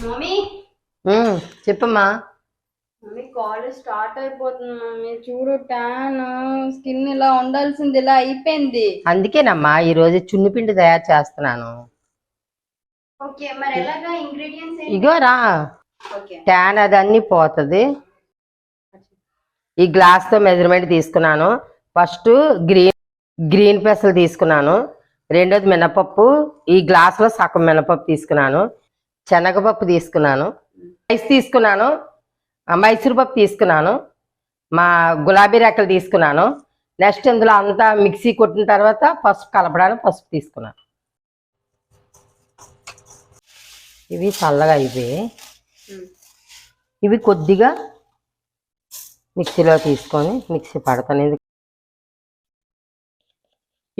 Mummy చెప్పమ్మా. Mummy college start అయిపోతుంది mummy. చూడు ట్యాన్ స్కిన్ ఇలా ఉండాల్సింది ఇలా అయిపోయింది. అందుకేనమ్మా ఈ రోజు చున్నిపిండి తయారు చేస్తున్నాను. ఓకే మరి ఎలాగా ఇంగ్రీడియంట్స్ ఇగో రా. ట్యాన్ అదన్నీ పోతుంది. ఈ గ్లాస్ తో మెజర్మెంట్ తీసుకున్నాను. ఫస్ట్ గ్రీన్ పెసలు తీసుకున్నాను. రెండోది మినపప్పు. ఈ గ్లాస్ లో సగం మినపప్పు తీసుకున్నాను. శనగపప్పు తీసుకున్నాను. రైస్ తీసుకున్నాను. మైసూర్ పప్పు తీసుకున్నాను. మా గులాబీ రెక్కలు తీసుకున్నాను. నెక్స్ట్ ఇందులో అంతా మిక్సీ కొట్టిన తర్వాత పసుపు కలపడానికి పసుపు తీసుకున్నాను. ఇవి చల్లగా ఇవి కొద్దిగా మిక్సీలో తీసుకొని మిక్సీ పడతాను.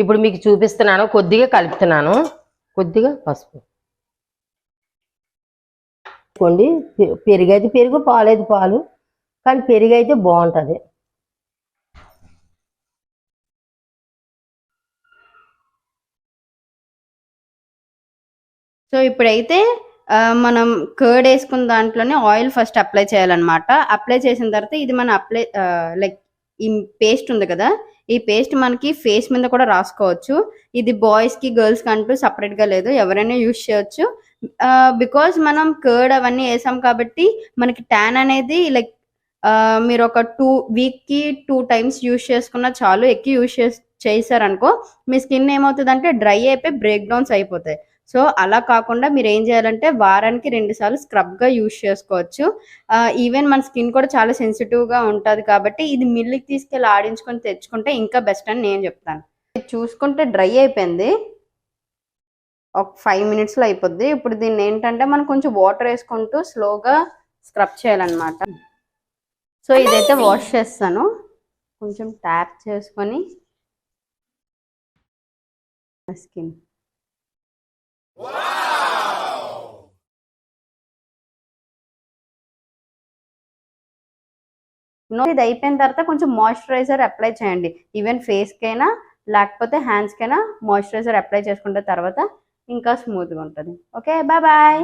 ఇప్పుడు మీకు చూపిస్తున్నాను. కొద్దిగా కలుపుతున్నాను. కొద్దిగా పసుపు కొండి. పెరుగు అయితే పెరుగు, పాలు అయితే పాలు, కానీ పెరుగు అయితే బాగుంటుంది. సో ఇప్పుడైతే మనం కర్డ్ వేసుకున్న దాంట్లోనే ఆయిల్ ఫస్ట్ అప్లై చేయాలన్నమాట. అప్లై చేసిన తర్వాత ఇది మన లైక్ ఈ పేస్ట్ ఉంది కదా, ఈ పేస్ట్ మనకి ఫేస్ మీద కూడా రాసుకోవచ్చు. ఇది బాయ్స్ కి గర్ల్స్ కి అంటూ సపరేట్ గా లేదు, ఎవరైనా యూజ్ చేయొచ్చు. బికాజ్ మనం కర్డ్ అవన్నీ వేసాం కాబట్టి మనకి ట్యాన్ అనేది లైక్ మీరు ఒక 2 వీక్ కి 2 టైమ్స్ యూజ్ చేసుకున్నా చాలు. ఎక్కువ యూజ్ చేశారనుకో మీ స్కిన్ ఏమవుతుంది అంటే డ్రై అయిపోయి బ్రేక్ డౌన్స్ అయిపోతాయి. సో అలా కాకుండా మీరు ఏం చేయాలంటే వారానికి 2 సార్లు స్క్రబ్ గా యూజ్ చేసుకోవచ్చు. ఈవెన్ మన స్కిన్ కూడా చాలా సెన్సిటివ్ గా ఉంటుంది కాబట్టి ఇది మిల్లుకి తీసుకెళ్ళి ఆడించుకొని తెచ్చుకుంటే ఇంకా బెస్ట్ అని నేను చెప్తాను. చూసుకుంటే డ్రై అయిపోయింది. ఒక 5 మినిట్స్లో అయిపోద్ది. ఇప్పుడు దీన్ని ఏంటంటే మనం కొంచెం వాటర్ వేసుకుంటూ స్లోగా స్క్రబ్ చేయాలన్నమాట. సో ఇదైతే వాష్ చేస్తాను. కొంచెం ట్యాప్ చేసుకొని స్కిన్ ఇది అయిపోయిన తర్వాత కొంచెం మాయిశ్చరైజర్ అప్లై చేయండి. ఈవెన్ ఫేస్కైనా లేకపోతే హ్యాండ్స్కైనా మాయిశ్చరైజర్ అప్లై చేసుకుంటే తర్వాత ఇంకా స్మూత్గా ఉంటుంది. Okay, bye bye.